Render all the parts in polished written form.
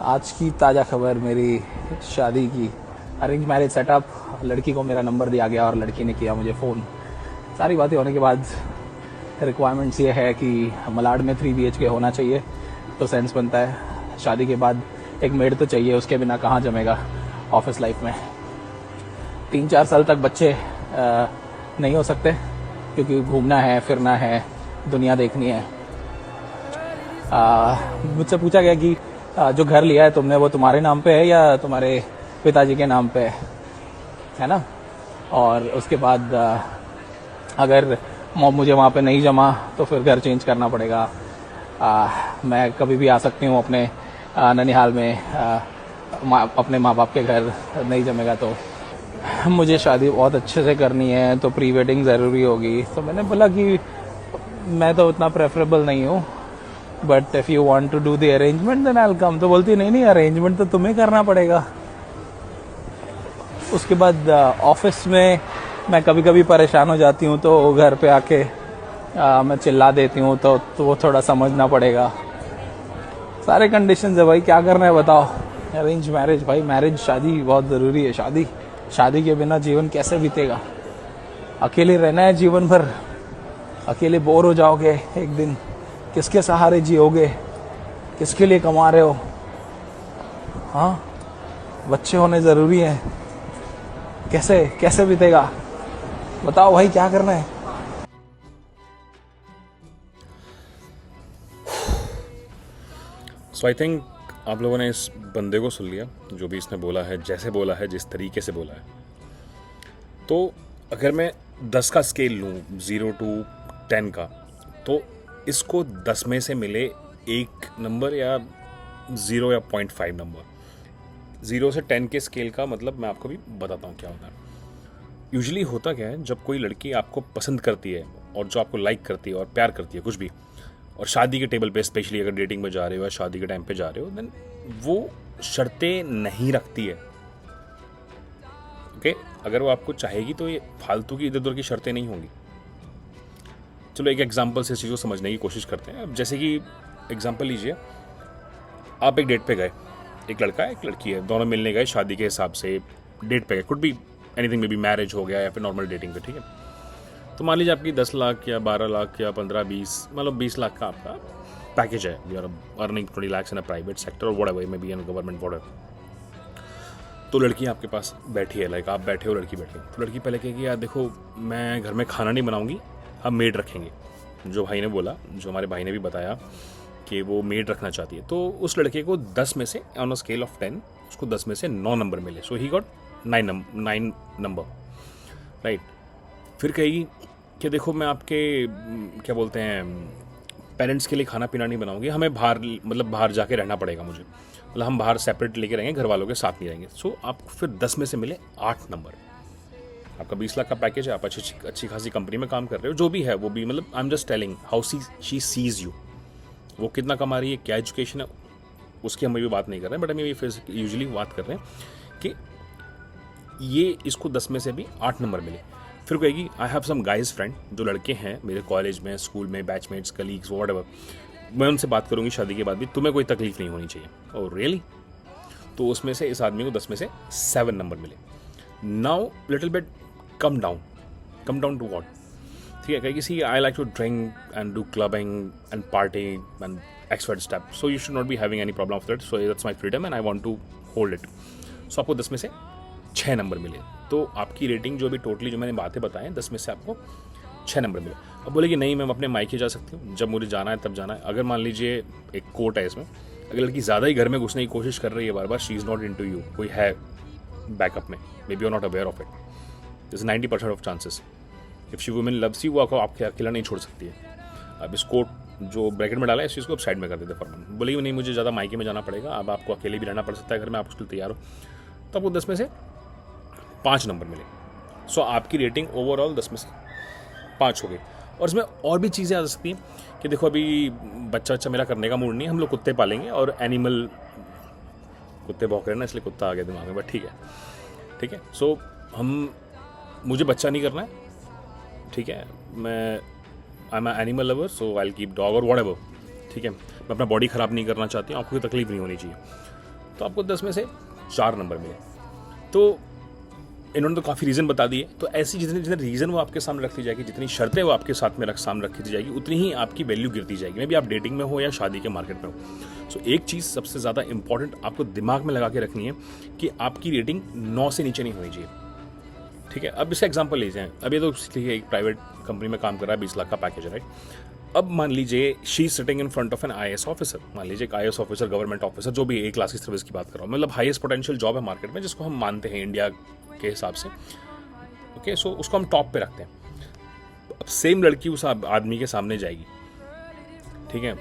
आज की ताज़ा खबर मेरी शादी की। अरेंज मैरिज सेटअप, लड़की को मेरा नंबर दिया गया और लड़की ने किया मुझे फ़ोन। सारी बातें होने के बाद रिक्वायरमेंट्स ये है कि मलाड में 3 BHK होना चाहिए, तो सेंस बनता है। शादी के बाद एक मेड तो चाहिए, उसके बिना कहाँ जमेगा ऑफिस लाइफ में। 3-4 साल तक बच्चे नहीं हो सकते, क्योंकि घूमना है, फिरना है, दुनिया देखनी है। मुझसे पूछा गया कि जो घर लिया है तुमने वो तुम्हारे नाम पे है या तुम्हारे पिताजी के नाम पे है ना। और उसके बाद अगर मुझे वहाँ पे नहीं जमा तो फिर घर चेंज करना पड़ेगा। मैं कभी भी आ सकती हूँ अपने ननिहाल में, अपने माँ बाप के घर नहीं जमेगा तो। मुझे शादी बहुत अच्छे से करनी है, तो प्री वेडिंग ज़रूरी होगी। तो मैंने बोला कि मैं तो उतना प्रेफरेबल नहीं हूँ, but if you want to do the arrangement then I will come. तो बोलती नहीं, अरेंजमेंट तो तुम्हें करना पड़ेगा। उसके बाद ऑफिस में मैं कभी कभी परेशान हो जाती हूँ, तो घर पे आके मैं चिल्ला देती हूँ, तो वो थोड़ा समझना पड़ेगा। सारे कंडीशंस है भाई, क्या करना है बताओ। अरेंज मैरिज भाई, मैरिज, शादी बहुत ज़रूरी है। शादी के बिना जीवन कैसे बीतेगा। अकेले रहना है जीवन भर, अकेले बोर हो जाओगे एक दिन। किसके सहारे जियोगे, किसके लिए कमा रहे हो। हाँ, बच्चे होने ज़रूरी हैं। कैसे बीतेगा बताओ भाई, क्या करना है। सो आई थिंक आप लोगों ने इस बंदे को सुन लिया, जो भी इसने बोला है, जैसे बोला है, जिस तरीके से बोला है। तो अगर मैं 10 का स्केल लूँ, 0 to 10 का, तो इसको 10 में से मिले 1 नंबर या 0 या 0.5 नंबर। 0 से 10 के स्केल का मतलब मैं आपको भी बताता हूँ क्या होता है। यूजुअली होता क्या है, जब कोई लड़की आपको पसंद करती है और जो आपको लाइक करती है और प्यार करती है कुछ भी, और शादी के टेबल पे, स्पेशली अगर डेटिंग में जा रहे हो या शादी के टाइम पे जा रहे हो, देन वो शर्तें नहीं रखती है। ओके, अगर वो आपको चाहेगी तो ये फालतू की इधर उधर की शर्तें नहीं होंगी। चलो एक एग्जांपल से इस चीज़ को समझने की कोशिश करते हैं। अब जैसे कि एग्जांपल लीजिए, आप एक डेट पे गए, एक लड़का है, एक लड़की है, दोनों मिलने गए शादी के हिसाब से, डेट पे गए। Could be anything, may be marriage हो गया या फिर नॉर्मल डेटिंग पे, ठीक है। तो मान लीजिए आपकी 10 लाख या 12 लाख या 15-20, मतलब 20 लाख का आपका पैकेज है। You are earning 20 lakhs in a private sector और whatever, may be in government, whatever. तो लड़की आपके पास बैठी है, लाइक आप बैठे हो, लड़की बैठी है। तो लड़की पहले कहेगी, यार देखो, मैं घर में खाना नहीं बनाऊंगी, हम मेड रखेंगे। जो भाई ने बोला, जो हमारे भाई ने भी बताया कि वो मेड रखना चाहती है। तो उस लड़के को 10 में से, ऑन अ स्केल ऑफ 10, उसको 10 में से 9 नंबर मिले। सो ही गॉट 9 नंबर, राइट। फिर कहेगी कि देखो, मैं आपके क्या बोलते हैं, पेरेंट्स के लिए खाना पीना नहीं बनाऊंगी, हमें बाहर, मतलब बाहर जाके रहना पड़ेगा मुझे, मतलब हम बाहर सेपरेट लेके रहेंगे, घर वालों के साथ नहीं रहेंगे। सो आपको फिर 10 में से मिले 8 नंबर। आपका 20 लाख का पैकेज है, आप अच्छी खासी कंपनी में काम कर रहे हो, जो भी है वो भी, मतलब I am just telling how she sees you. वो कितना कमा रही है, क्या एजुकेशन है, उसकी हम अभी बात नहीं कर रहे हैं, बट हम ये फिर यूजुअली बात कर रहे हैं कि ये इसको 10 में से भी 8 नंबर मिले। फिर कहेगी, I have some guys friend, जो लड़के हैं मेरे कॉलेज में, स्कूल में, बैचमेट्स, कलीग्स, व्हाटएवर, मैं उनसे बात करूंगी शादी के बाद भी, तुम्हें कोई तकलीफ नहीं होनी चाहिए। Oh really? तो उसमें से इस आदमी को 10 में से 7 नंबर मिले। Now little bit come down to what? ठीक है, कहेगी, see I like to drink and do clubbing and party and expert step, so you should not be having any problem of that, so that's my freedom and I want to hold it. So आपको 10 में से 6 number मिले। तो आपकी rating जो भी totally, जो मैंने बातें बताएं, 10 में से आपको 6 नंबर मिले। अब बोले कि नहीं, मैं अपने मायके जा सकती हूँ, जब मुझे जाना है तब जाना है। अगर मान लीजिए, एक कोट है इसमें, अगर लड़की ज़्यादा ही घर में घुसने की कोशिश कर रही है बार बार, she is not into you, कोई है बैकअप में, may be you are not aware of it, this 90% of chances. If she women loves you, वो आपको अकेला नहीं छोड़ सकती है। अब इस कोट जो ब्रैकेट में डाला है, इस चीज़ को साइड में कर देते फॉरमन। बोलिए नहीं, मुझे ज़्यादा मायके में जाना पड़ेगा, अब आपको अकेले भी रहना पड़ सकता है घर में, आप उसके लिए तैयार हो, तो आपको 10 में से 5 नंबर मिले। सो आपकी रेटिंग ओवरऑल 10 में से 5 हो गई। और इसमें और भी चीज़ें आ सकती हैं कि देखो, अभी बच्चा मेरा करने का मूड नहीं है, हम लोग कुत्ते पालेंगे, और एनिमल, कुत्ते भौंक रहे हैं ना, इसलिए कुत्ता आ गया दिमाग में, बट ठीक है। सो मुझे बच्चा नहीं करना है, ठीक है, I am animal lover, so I will keep dog और व्हाटएवर, ठीक है। मैं अपना बॉडी ख़राब नहीं करना चाहती हूँ, आपको कोई तकलीफ नहीं होनी चाहिए। तो आपको 10 में से 4 नंबर मिले। तो इन्होंने तो काफ़ी रीज़न बता दिए। तो ऐसी जितने जितने रीज़न वो आपके सामने रखती जाएगी, जितनी शर्तें वो आपके साथ में सामने रखी जाएगी, उतनी ही आपकी वैल्यू गिरती जाएगी। मे भी आप डेटिंग में हो या शादी के मार्केट में हो। सो एक चीज़ सबसे ज़्यादा इंपॉर्टेंट आपको दिमाग में लगा के रखनी है कि आपकी रेटिंग 9 से नीचे नहीं होनी चाहिए। ठीक है, अब इसका एग्जाम्पल लीजिए। अब ये तो एक प्राइवेट कंपनी में काम कर रहा है, 20 लाख का पैकेज है, राइट। अब मान लीजिए she is sitting in front of an IAS officer. मान लीजिए एक IAS ऑफिसर, गवर्नमेंट ऑफिसर, जो भी एक क्लास की सर्विस की बात कर रहा हूँ, मतलब हाईएस्ट पोटेंशियल जॉब है मार्केट में, जिसको हम मानते हैं इंडिया के हिसाब से। ओके, सो उसको हम टॉप पे रखते हैं। अब सेम लड़की उस आदमी के सामने जाएगी, ठीक है,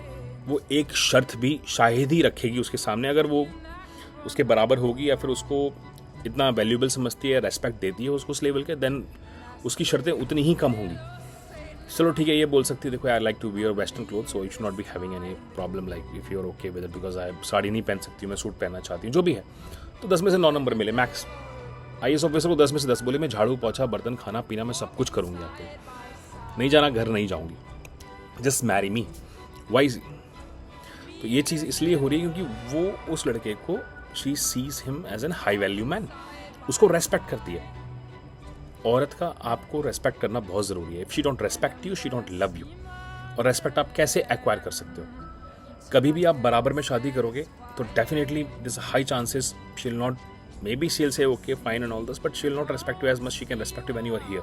वो एक शर्त भी शायद ही रखेगी उसके सामने, अगर वो उसके बराबर होगी या फिर उसको इतना वैल्यूएबल समझती है, रेस्पेक्ट देती है उसको उस लेवल के, देन उसकी शर्तें उतनी ही कम होंगी। चलो ठीक है, ये बोल सकती है, देखो I like to wear western cloth, so you should not be having any problem, like if you are okay with it, because I sari नहीं पहन सकती हूँ, मैं सूट पहनना चाहती हूँ, जो भी है। तो 10 में से 9 नंबर मिले मैक्स। IAS ऑफिसर को 10 में से 10 बोले, मैं झाड़ू पोछा बर्तन खाना पीना मैं सब कुछ करूँगी, आपको नहीं जाना, घर नहीं जाऊँगी, जस्ट मैरी मी। वाइज तो ये चीज़ इसलिए हो रही है क्योंकि वो उस लड़के को, she sees him as an high value man, उसको रेस्पेक्ट करती है। औरत का आपको रेस्पेक्ट करना बहुत ज़रूरी है। If she don't respect you, she don't love you. और रेस्पेक्ट आप कैसे एक्वायर कर सकते हो? कभी भी आप बराबर में शादी करोगे तो definitely this high chances she will not, maybe she will say okay fine and all this, but she will not respect you as much she can respect you when you are here.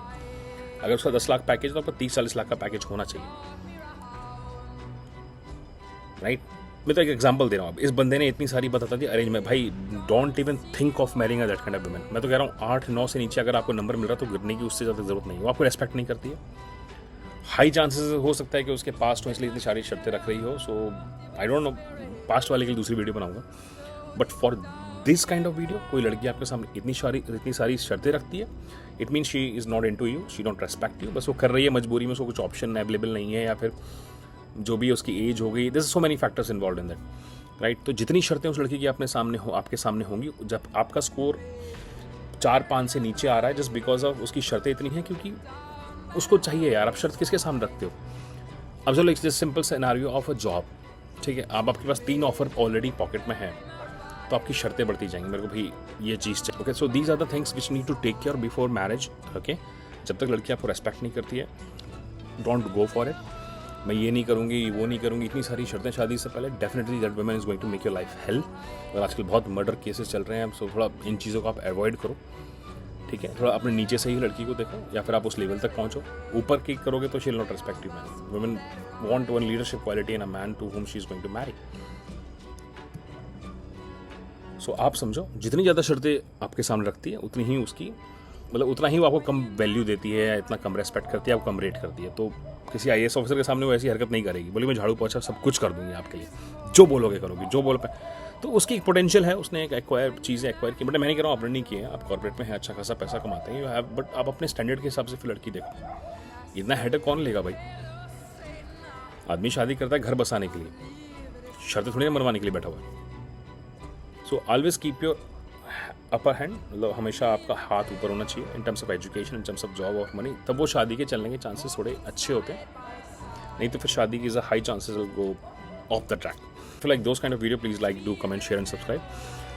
अगर उसका 10 lakh package तो आपका 30-40 लाख का package होना चाहिए, right. मैं तो एक एग्जांपल दे रहा हूँ। इस बंदे ने इतनी सारी बता दी अरेंज में, भाई don't even think of marrying that kind of woman. मैं तो कह रहा हूँ 8-9 से नीचे अगर आपको नंबर मिल रहा है तो गिरने की उससे ज़्यादा जरूरत नहीं है। वो आपको रेस्पेक्ट नहीं करती है, हाई चांसेस हो सकता है कि उसके पास्ट हो, इसलिए इतनी सारी शर्तें रख रही हो। सो आई डोंट नो, पास्ट वाले के लिए दूसरी वीडियो बनाऊंगा, but for this kind of video, कोई लड़की आपके सामने इतनी सारी शर्तें रखती है, it mean she is not into you, she don't respect you. बस वो कर रही है मजबूरी में, उसको कुछ ऑप्शन अवेलेबल नहीं है, या फिर जो भी उसकी एज हो गई, there are so many factors involve in that, right. तो जितनी शर्तें उस लड़की की आपके सामने होंगी, जब आपका स्कोर 4-5 से नीचे आ रहा है, जस्ट बिकॉज ऑफ उसकी शर्तें इतनी हैं, क्योंकि उसको चाहिए यार। आप शर्त किसके सामने रखते हो? अब चलो एक simple scenario of a job, ठीक है, आपके पास 3 ऑफर ऑलरेडी पॉकेट में है, तो आपकी शर्तें बढ़ती जाएंगी, मेरे को भाई ये चीज़ चाहिए। Okay, so these are the things which need to take care before marriage. Okay, जब तक लड़की आपको रेस्पेक्ट नहीं करती है, डोंट गो फॉर इट। मैं ये नहीं करूँगी, वो नहीं करूँगी, इतनी सारी शर्तें शादी से पहले, definitely that woman is going to make your life hell. और आजकल बहुत मर्डर केसेस चल रहे हैं, सो थोड़ा इन चीज़ों को आप अवॉइड करो, ठीक है। थोड़ा अपने नीचे से ही लड़की को देखो, या फिर आप उस लेवल तक पहुँचो। ऊपर की करोगे तो she will not respect you man. Women want one leadership quality in a man to whom she is going to marry. So आप समझो, जितनी ज़्यादा शर्तें आपके सामने रखती है, उतनी ही उसकी, मतलब उतना ही वो आपको कम वैल्यू देती है, या इतना कम रेस्पेक्ट करती है, आपको कम रेट करती है। तो किसी IAS ऑफिसर के सामने वो ऐसी हरकत नहीं करेगी, बोली मैं झाड़ू पोछा सब कुछ कर दूंगी आपके लिए, जो बोलोगे करोगी, जो बोल पे। तो उसकी एक पोटेंशियल है, उसने एक चीज़ें एक्वायर की। बट मैं नहीं कह रहा हूँ आपने नहीं किए हैं, आप कॉर्पोरेट में हैं, अच्छा खासा पैसा कमाते हैं, यू हैव, बट आप अपने स्टैंडर्ड के हिसाब से फिर लड़की देखो। इतना हेडेक कौन लेगा भाई? आदमी शादी करता है घर बसाने के लिए, शर्तें थोड़ी ना मनवाने के लिए बैठा हुआ है। So always keep your upper hand, मतलब हमेशा आपका हाथ ऊपर होना चाहिए in terms of education, in terms of job और मनी। तब वो शादी के चलने के चांसेस थोड़े अच्छे होते हैं, नहीं तो फिर शादी की is a high chances will go of the track. If you like those kind of video, please like, do, comment, share and subscribe.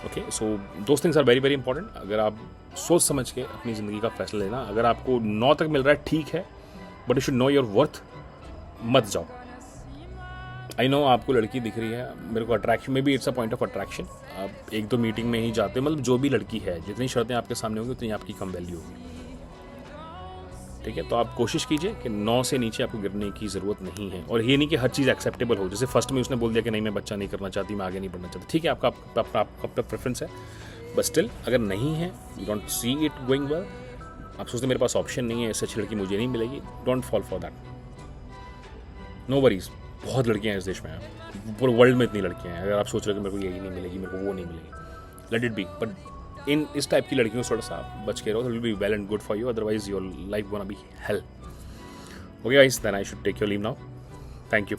Okay, so those things are very very important. अगर आप सोच समझ के अपनी ज़िंदगी का फैसला लेना, अगर आपको 9 तक मिल रहा है ठीक है, but you should know your worth, मत जाओ। आई नो आपको लड़की दिख रही है, मेरे को अट्रैक्शन में भी, it's a point of attraction. आप 1-2 मीटिंग में ही जाते हो, मतलब जो भी लड़की है, जितनी शर्तें आपके सामने होंगी उतनी आपकी कम वैल्यू होगी, ठीक है। तो आप कोशिश कीजिए कि 9 से नीचे आपको गिरने की ज़रूरत नहीं है। और ये नहीं कि हर चीज़ एक्सेप्टेबल हो, जैसे फर्स्ट में उसने बोल दिया कि नहीं मैं बच्चा नहीं करना चाहती, मैं आगे नहीं बढ़ना चाहती, ठीक है, आपका अपना प्रेफरेंस है, बट स्टिल अगर नहीं है, you don't see it going well, आप सोचते मेरे पास ऑप्शन नहीं है, इससे अच्छी लड़की मुझे नहीं मिलेगी, don't fall for that. No worries, बहुत लड़कियाँ हैं इस देश में, पूरे वर्ल्ड में इतनी लड़कियाँ हैं। अगर आप सोच रहे हो कि मेरे को यही नहीं मिलेगी, मेरे को वो नहीं मिलेगी, let it be. But in इस टाइप की लड़कियों से थोड़ा सा बच के रहो, will be well and good for you, otherwise your life gonna be hell. Okay guys, then I should take your leave now. Thank you.